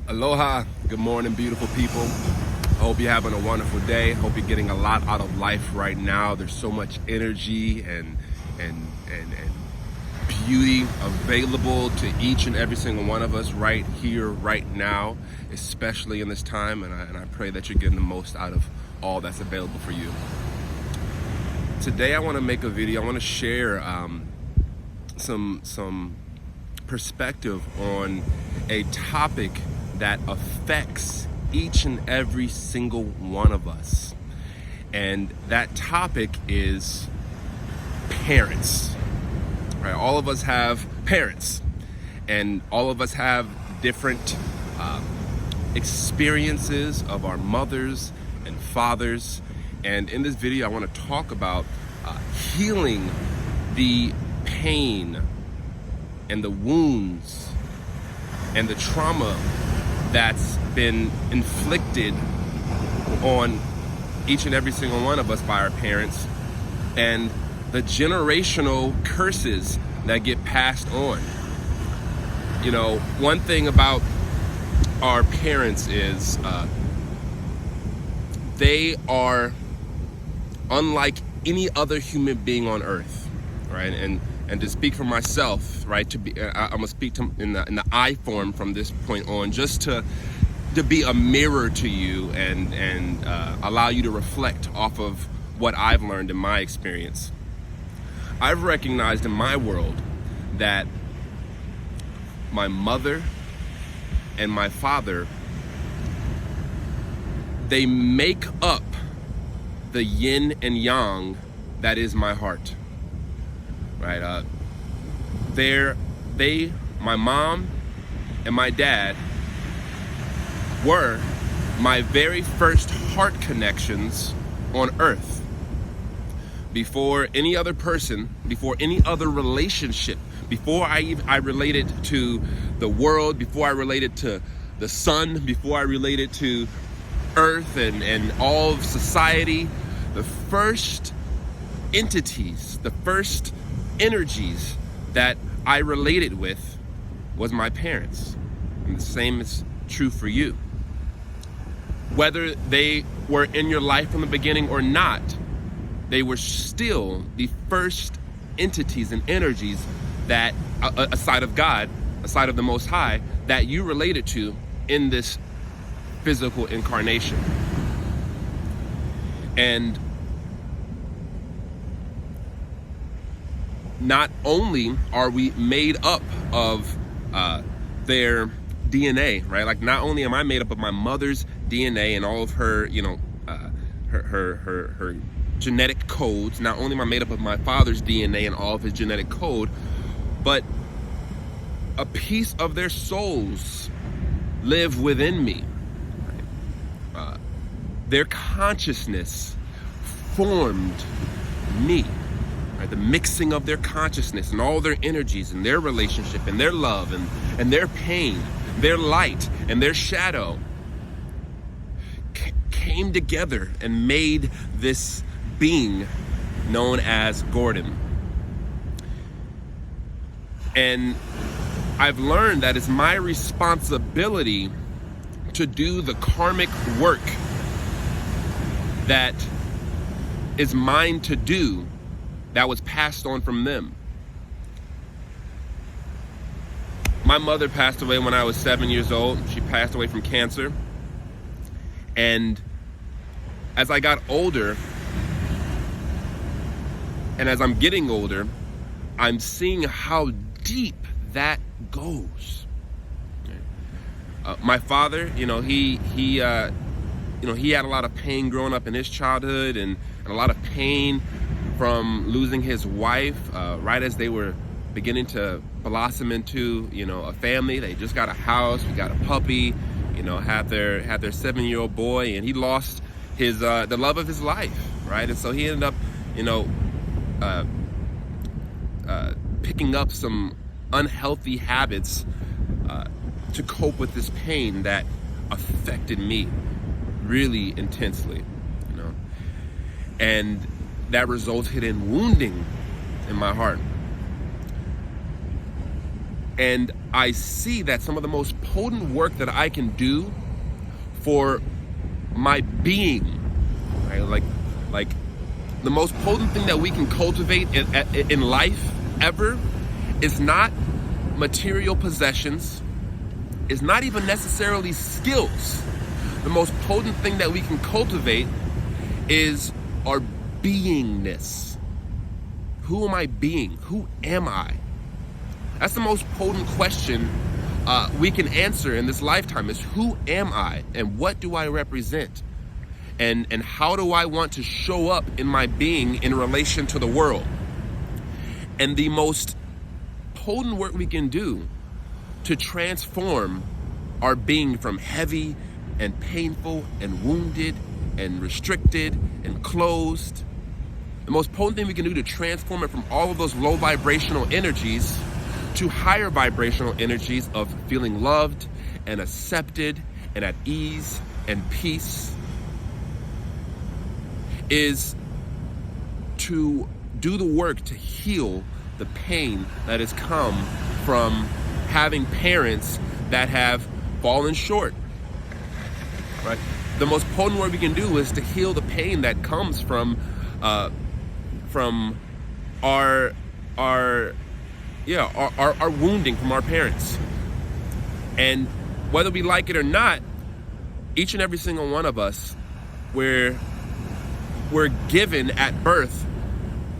Aloha, good morning, beautiful people. I hope you're having a wonderful day. Hope you're getting a lot out of life right now. There's so much energy and beauty available to each and every single one of us right here, right now, especially in this time. And I pray that you're getting the most out of all that's available for you. Today, I want to make a video. I want to share some perspective on a topic that affects each and every single one of us. And that topic is parents. Right? All of us have parents, and all of us have different experiences of our mothers and fathers. And in this video, I want to talk about healing the pain and the wounds and the trauma that's been inflicted on each and every single one of us by our parents, and the generational curses that get passed on. You know, one thing about our parents is they are unlike any other human being on earth, right? And to speak for myself, right? I'm gonna speak in the I form from this point on, just to be a mirror to you and allow you to reflect off of what I've learned in my experience. I've recognized in my world that my mother and my father, they make up the yin and yang that is my heart. Right, my mom and my dad were my very first heart connections on earth. Before any other person, before any other relationship, before I related to the world, before I related to the sun, before I related to earth and all of society, the first entities, the first energies that I related with was my parents. And the same is true for you. Whether they were in your life from the beginning or not, they were still the first entities and energies that, aside of God, aside of the Most High, that you related to in this physical incarnation. And not only are we made up of their DNA, right? Like, not only am I made up of my mother's DNA and all of her, her genetic codes, not only am I made up of my father's DNA and all of his genetic code, but a piece of their souls live within me. Right? Their consciousness formed me. Right, the mixing of their consciousness and all their energies and their relationship and their love and their pain, their light and their shadow came together and made this being known as Gordon. And I've learned that it's my responsibility to do the karmic work that is mine to do, that was passed on from them. My mother passed away when I was 7 years old. She passed away from cancer. And as I got older, and as I'm getting older, I'm seeing how deep that goes. My father, he had a lot of pain growing up in his childhood, and a lot of pain from losing his wife right as they were beginning to blossom into, a family. They just got a house, we got a puppy, had their 7-year-old boy, and he lost his the love of his life, right? And so he ended up, picking up some unhealthy habits to cope with this pain that affected me really intensely, and that resulted in wounding in my heart. And I see that some of the most potent work that I can do for my being, right? Like the most potent thing that we can cultivate in life ever is not material possessions, is not even necessarily skills. The most potent thing that we can cultivate is our beingness. Who am I being? Who am I? That's the most potent question we can answer in this lifetime, is who am I and what do I represent? And how do I want to show up in my being in relation to the world? And the most potent work we can do to transform our being from heavy and painful and wounded and restricted and closed, the most potent thing we can do to transform it from all of those low vibrational energies to higher vibrational energies of feeling loved and accepted and at ease and peace is to do the work to heal the pain that has come from having parents that have fallen short, right? The most potent work we can do is to heal the pain that comes from our wounding from our parents. And whether we like it or not, each and every single one of us, we're given at birth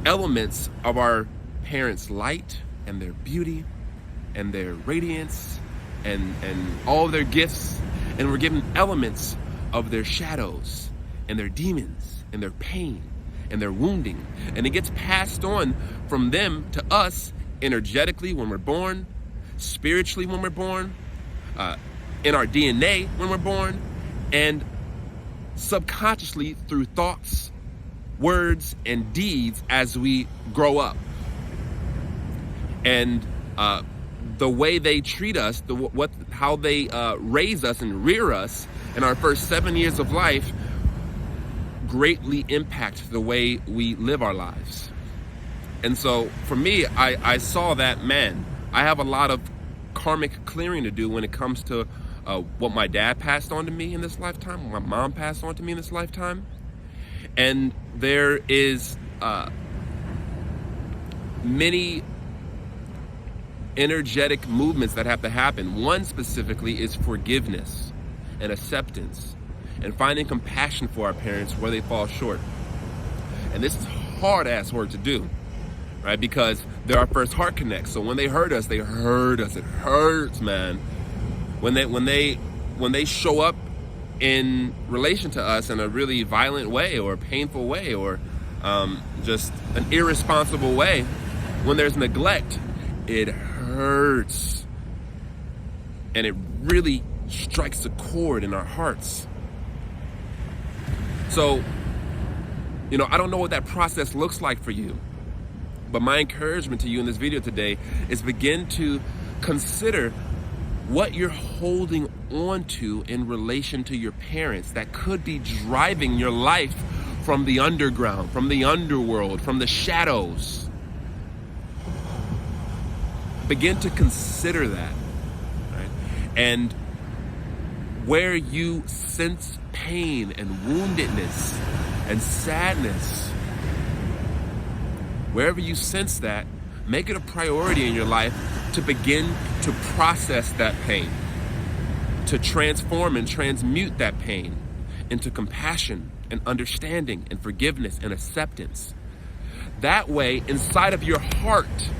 elements of our parents' light and their beauty and their radiance and all of their gifts, and we're given elements of their shadows and their demons and their pain and their wounding, and it gets passed on from them to us energetically when we're born, spiritually when we're born, in our DNA when we're born, and subconsciously through thoughts, words, and deeds as we grow up. And the way they treat us, how they raise us and rear us in our first 7 years of life greatly impact the way we live our lives. And so for me, I saw that, man, I have a lot of karmic clearing to do when it comes to what my dad passed on to me in this lifetime, what my mom passed on to me in this lifetime. And there is many energetic movements that have to happen. One specifically is forgiveness and acceptance and finding compassion for our parents where they fall short. And this is hard ass work to do, right? Because they're our first heart connect. So when they hurt us, they hurt us. It hurts, man. When they show up in relation to us in a really violent way or a painful way or just an irresponsible way, when there's neglect, it hurts. And it really strikes a chord in our hearts. So, I don't know what that process looks like for you, but my encouragement to you in this video today is begin to consider what you're holding on to in relation to your parents that could be driving your life from the underground, from the underworld, from the shadows. Begin to consider that, right? And where you sense pain and woundedness and sadness, wherever you sense that, make it a priority in your life to begin to process that pain, to transform and transmute that pain into compassion and understanding and forgiveness and acceptance. That way, inside of your heart,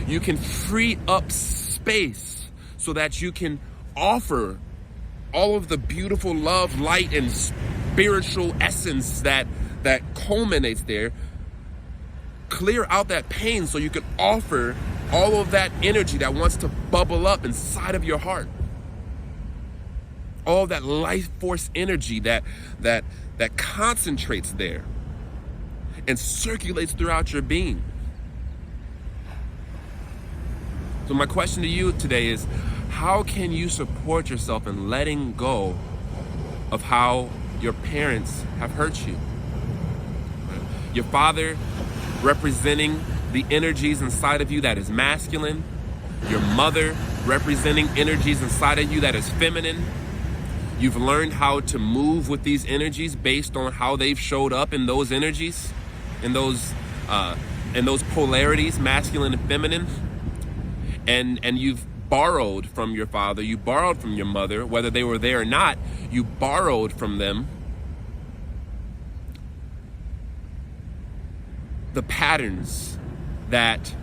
you can free up space so that you can offer all of the beautiful love, light, and spiritual essence that culminates there. Clear out that pain so you can offer all of that energy that wants to bubble up inside of your heart. All that life force energy that concentrates there and circulates throughout your being. So my question to you today is, how can you support yourself in letting go of how your parents have hurt you? Your father representing the energies inside of you that is masculine, your mother representing energies inside of you that is feminine. You've learned how to move with these energies based on how they've showed up in those energies, in those polarities, masculine and feminine. And you've borrowed from your father, you borrowed from your mother, whether they were there or not, you borrowed from them the patterns that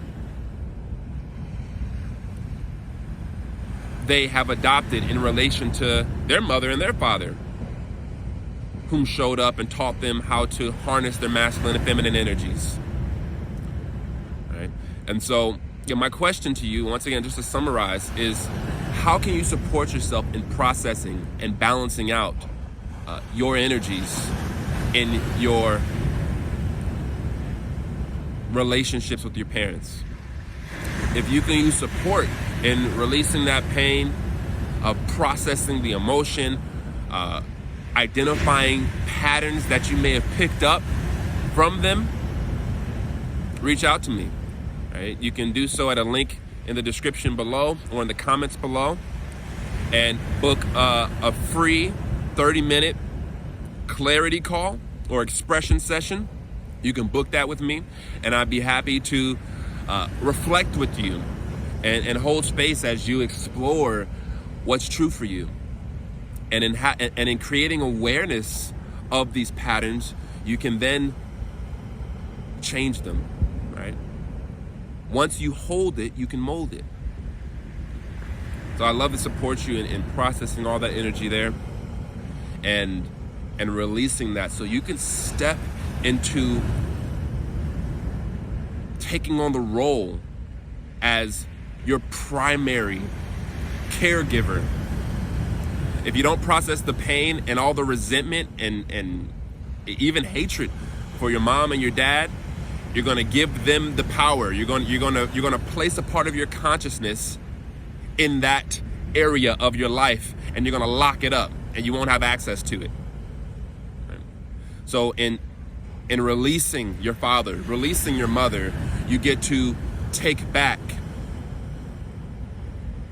they have adopted in relation to their mother and their father, whom showed up and taught them how to harness their masculine and feminine energies. Right? And so, my question to you, once again, just to summarize, is how can you support yourself in processing and balancing out your energies in your relationships with your parents? If you can use support in releasing that pain, processing the emotion, identifying patterns that you may have picked up from them, reach out to me. Right? You can do so at a link in the description below or in the comments below, and book a free 30-minute clarity call or expression session. You can book that with me, and I'd be happy to reflect with you and hold space as you explore what's true for you. And in creating awareness of these patterns, you can then change them, right? Once you hold it, you can mold it. So I love to support you in processing all that energy there and releasing that, so you can step into taking on the role as your primary caregiver. If you don't process the pain and all the resentment and even hatred for your mom and your dad, you're going to give them the power. You're going to place a part of your consciousness in that area of your life, and you're going to lock it up, and you won't have access to it. Right? So in releasing your father, releasing your mother, you get to take back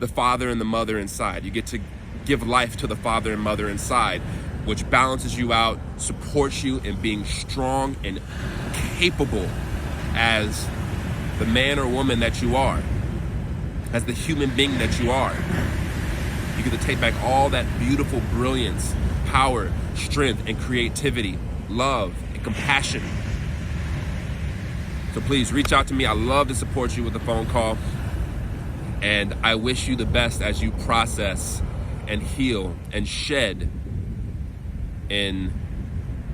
the father and the mother inside. You get to give life to the father and mother inside, which balances you out, supports you in being strong and capable as the man or woman that you are, as the human being that you are. You get to take back all that beautiful brilliance, power, strength, and creativity, love, and compassion. So please reach out to me. I love to support you with a phone call. And I wish you the best as you process and heal and shed in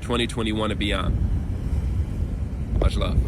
2021 and beyond. Much love.